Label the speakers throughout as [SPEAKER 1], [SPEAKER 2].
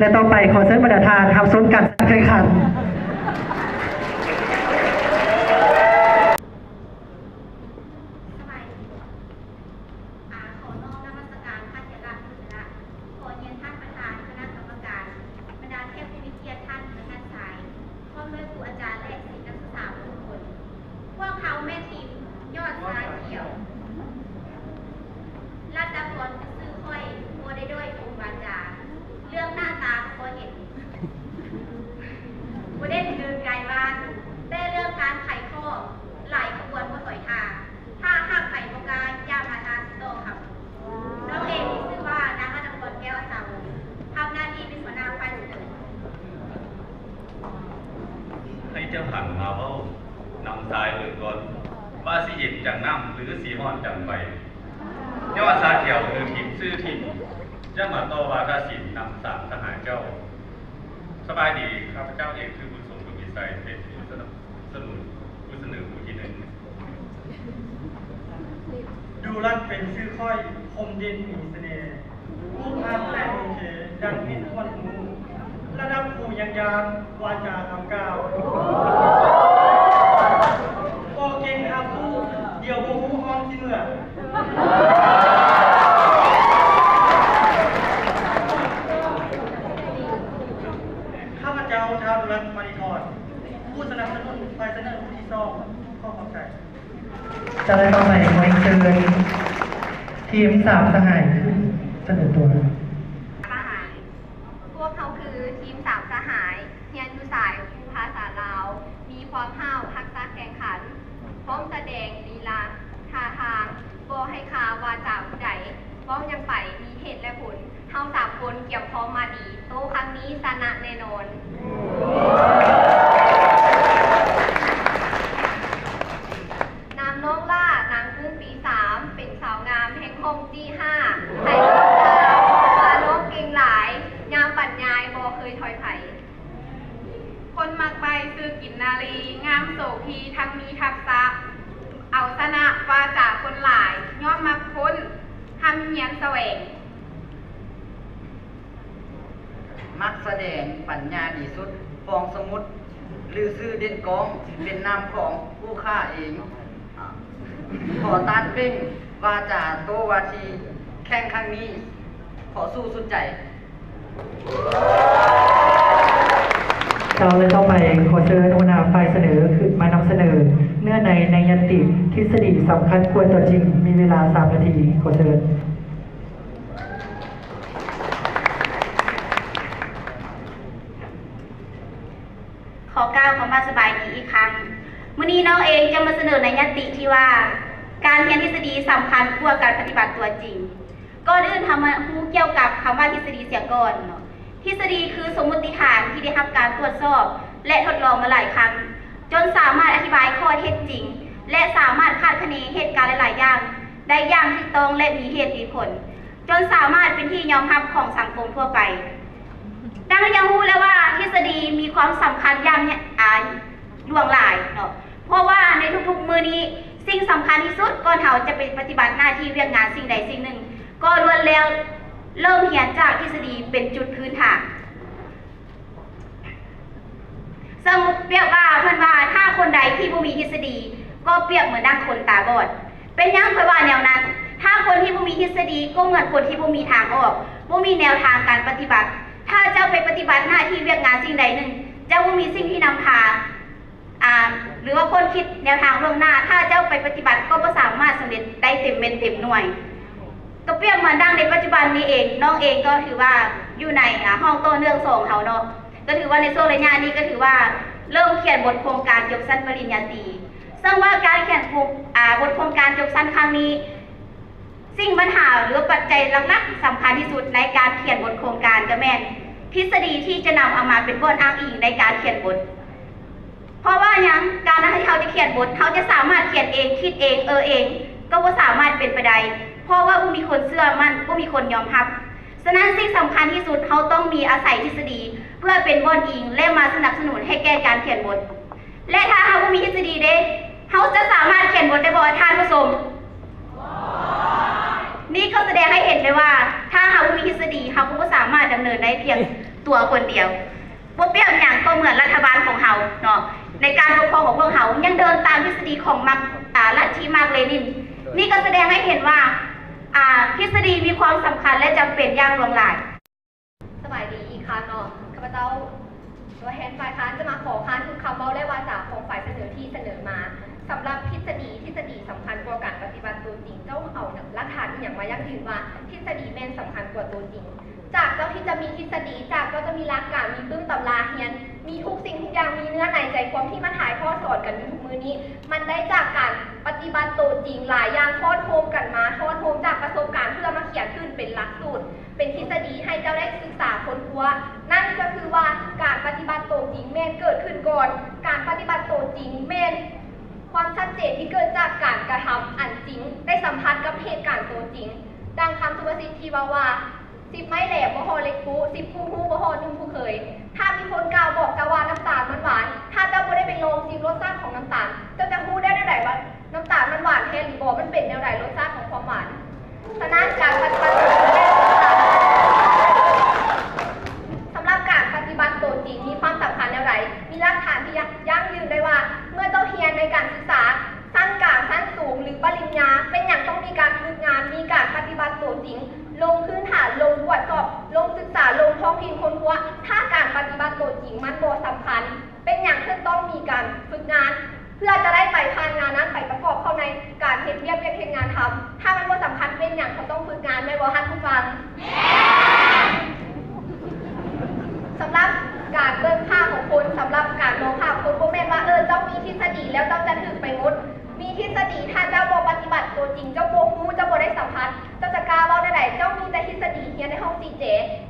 [SPEAKER 1] และต่อไปขอเชิญบรรดาทานทำส้มกันแข่งขัน
[SPEAKER 2] ให้เจ้าหันมาเบ้านำทรายหรือก่อนว่าสิเห็นจากน้ำหรือสีห่อนจากใบยอดสาเขียวคือทิมซื่อทิมจะมาต่อวาทศิลป์นำสามทหารเจ้าสบายดีข้าพเจ้าเอกคือบุญสมกุมิไซเป็นผู้สนับสนุนผู้เสนอผู้ที่หนึ่ง
[SPEAKER 3] ดูรัดเป็นชื่อค่อยคมเด่นมีเสน่ห์รูปภาพแต่โอเคดังพินวันหูระดับผู้ยังยามวาจาคำกล่าวโอเก่งครับผู้เดี๋ยวโมหูห้องที่เมื่อข้าพเจ้าชาวดุรัตมาริทรผู้สนับสนุนฝ่ายเสนอผู้ที่สองข้อขอบใจ
[SPEAKER 1] จะได้ต่อไปขอเชิญทีมสามสหายขึ้นเสนอตัว
[SPEAKER 4] พวกเขาคือทีมสามสหายเฮียนอยู่สายภาษาลาวมีความห้าวทักษะแข่งขันพร้อมแสดงลีลาท่าทางบ่ให้คาวาจาผู้ใดป้องยังไปมีเหตุและผลเท่าสามคนเกี่ยวพร้อมมาดีโตครั้งนี้ชนะแน่นอนนามน้องล่านางกุ้งปี3เป็นสาวงามแห่งห้องที่5ไทยน้องดาวมาน้องเก่งหลายยามปัญญายบ่เคยถอยไผ่คนมักใบซื้อกินนาลีงามโสพีทั้งมีทักษะเอาชนะวาจาคนหลายยอดมักพ้นทำเงียนแสวง
[SPEAKER 5] มักแสดงปัญญาดีสุดฟองสมุดหรือซื้อเด่นกองเป็นนามของผู้ฆ่าเองขอต้านเป้งวาจาโตวาทีแข่งครั้งนี้ขอสู้สุดใจ
[SPEAKER 1] เราเลยต่อไปขอเชิญหัวหน้าฝ่ายเสนอคือมานำเสนอเนื้อในยันติทฤษฎีสำคัญควรต่อจริงมีเวลา3 นาทีขอเชิญ
[SPEAKER 4] ขอกล่าวคำว่าสบายดีอีกครั้งมื้อนี้น้องเองจะมาเสนอในยันติที่ว่าการเรียนทฤษฎีสำคัญกว่าการปฏิบัติตัวจริงก่อนอื่นทำมารู้เกี่ยวกับคำว่าทฤษฎีเสียก่อนเนาะทฤษฎีคือสมมติฐานที่ได้รับการตรวจสอบและทดลองมาหลายครั้งจนสามารถอธิบายข้อเท็จจริงและสามารถคาดคะเนเหตุการณ์หลายๆอย่างได้อย่างถูกต้องและมีเหตุมีผลจนสามารถเป็นที่ยอมรับของสังคมทั่วไปดังนั้นยังรู้แล้วว่าทฤษฎีมีความสำคัญอย่างล่วงหลายเนาะเพราะว่าในทุกๆมื้อนี้สิ่งสำคัญที่สุดก่อนเราจะไปปฏิบัติหน้าที่เวียกงานสิ่งใดสิ่งหนึ่งก็ล้วนแล้วเริ่มเรียนจากทฤษฎีเป็นจุดพื้นฐานสมมติเปรียบว่าเพื่อนว่าถ้าคนใดที่บ่มีทฤษฎีก็เปรียบเหมือนดังคนตาบอดเป็นยังเพื่อว่าแนวนั้นถ้าคนที่บ่มีทฤษฎีก็เหมือนคนที่บ่มีทางออกบ่มีแนวทางการปฏิบัติถ้าเจ้าไปปฏิบัติหน้าที่เวียกงานสิ่งใดหนึ่งเจ้าบ่มีสิ่งที่นำพาหรือว่าคนคิดแนวทางล่วงหน้าถ้าเจ้าไปปฏิบัติก็บ่สามารถสำเร็จได้เต็มเม็ดเต็มหน่วยก็เปรียบเหมือนดังในปัจจุบันนี้เองน้องเองก็ถือว่าอยู่ในห้องโต้เรื่อง2เขาเนาะก็ถือว่าในช่วงระยะนี้ก็ถือว่าเริ่มเขียนบทโครงการจบชั้นปริญญาตรีซึ่งว่าการเขียนบทโครงการจบชั้นครั้งนี้สิ่งปัญหาหรือปัจจัยหลักๆสำคัญที่สุดในการเขียนบทโครงการก็แม่นทฤษฎีที่จะนำเอามาเป็นบทอ้างอิงในการเขียนบทเพราะว่าอย่างการที่เขาจะเขียนบทเขาจะสามารถเขียนเองคิดเองเองก็ว่าสามารถเป็นไปได้เพราะว่าผู้มีคนเชื่อมั่นผู้มีคนยอมรับฉะนั้นสิ่งสำคัญที่สุดเขาต้องมีอาศัยทฤษฎีเพื่อเป็นบทอิงและมาสนับสนุนให้แก่การเขียนบทและถ้าเขาไม่มีทฤษฎีเด้เขาจะสามารถเขียนบทได้บ่ท่านผู้ชมนี่ก็แสดงให้เห็นเลยว่าถ้าเขาไม่มีทฤษฎีเขาก็สามารถดำเนินได้เพียง ตัวคนเดียวบ่เปรียบอย่างก็เหมือนรัฐบาลของเฮาเนาะในการปกครองของพวกเฮายังเดินตามทฤษฎีของลัทธิมาร์กเลนินนี่ก็แสดงให้เห็นว่าทฤษฎีมีความสำคัญและจำเป็นอย่างหลวงหลายสมัยดีอีกครั้งเนาะข้าพเจ้าตัวแทนฝ่ายค้านจะมาขอค้านทุกคำเว้าและวาจาของฝ่ายเสนอที่เสนอมาสำหรับทฤษฎีสำคัญกว่าการปฏิบัติตัวจริงเจ้าเอาหลักฐานอย่างมายั่งยืนว่าทฤษฎีแม่นสำคัญกว่าตัวจริงจากเจ้าที่จะมีทฤษฎีจากก็จะมีหลักการมีปึ้งตำราเฮียนมีทุกสิ่งทุกอย่างมีเนื้อในใจความที่มาถ่ายทอดสอนกันอยู่ทุกมือนี้มันได้จากการปฏิบัติตัวจริงหลายอย่างทอดโฮมกันมาทอดโฮมจากประสบการณ์เพื่อมาเขียนขึ้นเป็นหลักสูตรเป็นทฤษฎีให้เจ้าได้ศึกษาค้นคว้านั่นก็คือว่าการปฏิบัติตัวจริงแม่นเกิดขึ้นก่อนการปฏิบัติตัวจริงแม่นความชัดเจนที่เกิดจากการกระทำอันจริงได้สัมผัสกับเหตุการณ์ตัวจริงดังคำสุภาษิตที่ว่า10 ไม้แหลมบ่ฮอเล็กปู10 คู่หูบ่ฮอนุ่มผู้เคยถ้ามีคนกล่าวบอกจะว่าน้ำตาลมันหวานถ้าเจ้าบ่ได้ไปลองชิมรสชาติของน้ำตาลเจ้าจะรู้ได้แนวไหนว่าน้ำตาลมันหวานแท้หรือบ่มันเป็นแนวไหนรสชาติของความหวานฉะนั้นการปฏิบัติตัวจริงสำหรับการปฏิบัติตัวจริงมีความสำคัญแนวไหนมีหลักฐานที่ยั่งยืนได้ว่าเมื่อเจ้าเรียนในการศึกษาชั้นกลางชั้นสูงหรือปริญญาเป็นอย่างต้องมีการฝึกงานมีการปฏิบัติตัวจริงลงพื้นฐานลงตรวจสอบลงศึกษาลงท้องถิ่นคนครัวถ้าการปฏิบัติตัวจริงมันบ่สำคัญเป็นอย่างที่ต้องมีการฝึกงานเพื่อจะได้ไปผ่านงานนั้นไปประกอบเข้าในการเฮ็ดเฮ็ดงานทำถ้ามันบ่สำคัญเป็นอย่างเขาต้องฝึกงานแม่บ่ฮัดผู้ฟังสำหรับการเบิ่งค่าของคนสำหรับการมองค่าคนบ่แม่นว่าเจ้ามีทฤษฎีแล้วเจ้าจะถึกไปหมดมีทฤษฎีถ้าเจ้าบ่ปฏิบัติตัวจริงเจ้าบ่รู้เจ้าบ่ได้สัมผัสเจ้าจะกล้าเว้าได้ใดเจ้ามีแต่ทฤษฎีเรียนในห้องซีเจ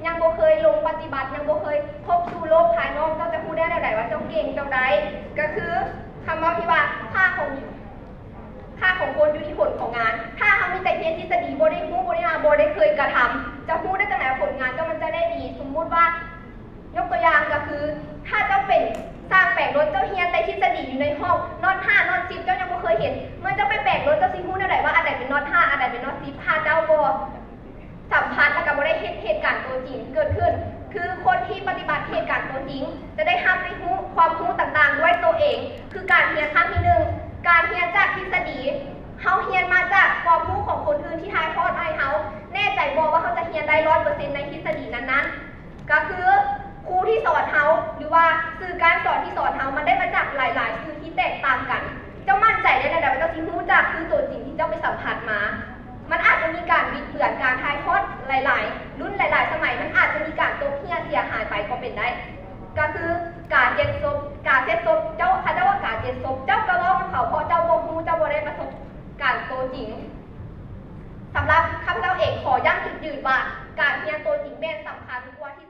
[SPEAKER 4] ยังบ่เคยลงปฏิบัติยังบ่เคยพบสู่โลกภายนอกเจ้าจะรู้ได้ใดว่าเจ้าเก่งเจ้าใดก็คือคำว่าที่ว่าค่าของคนอยู่ที่ผลของงานถ้าเฮามีแต่เรียนทฤษฎีบ่ได้รู้บ่ได้บ่ได้เคยกระทำจะรู้ได้จังได๋ผลงานเจ้ามันจะได้ดีสมมุติว่ายกตัวอย่างก็คือถ้าเจ้าเป็นสร้างแปลงรถเจ้าเฮียนแต่ทฤษฎีอยู่ในห้องน็อต5น็อต10เจ้ายังบ่เคยเห็นเมื่อเจ้าไปแปลงรถเจ้าสิรู้ได้ว่าอันใดเป็นน็อต5อันใดเป็นน็อต10ถ้าเจ้าบ่สัมพันธ์แล้วก็บ่ได้เหตุการณ์ตัวจริงเกิดขึ้นคือคนที่ปฏิบัติเหตุการณ์ตัวจริงจะได้รับรู้ความรู้ต่างๆด้วยตัวเองคือการเรียนครั้งที่1การเรียนจากทฤษฎีเฮาเรียนมาจากความรู้ของคนอื่นที่ถ่ายทอดให้เฮาแน่ใจบ่ว่าเขาจะเรียนได้ 100% ในทฤษฎีนั้นๆก็คือครูที่สอนเฮาหรือว่าสื่อการสอนที่สอนเฮามันได้มาจากหลายๆสื่อที่แตกต่างกันเจ้ามั่นใจได้ในระดับว่าเจ้าสิรู้จักคือตัวจริงที่เจ้าไปสัมผัสมามันอาจจะมีการบิดเบือนการถ่ายทอดหลายๆรุ่นหลายๆสมัยมันอาจจะมีการตกเหี้ยเสียหายไปก็เป็นได้ก็คือการเจ็ดศพการเจ็ดศพเจ้าถ้าเจ้าว่าการเจ็ดศพเจ้าก็ร้องเขาเพราะเจ้าบ่รู้เจ้าบ่ได้ประสบการณ์ตัวจริงสำหรับข้าพเจ้าเองขอย้ำจุดยืนว่าการเรียนตัวจริงแม่นสำคัญกว่าที่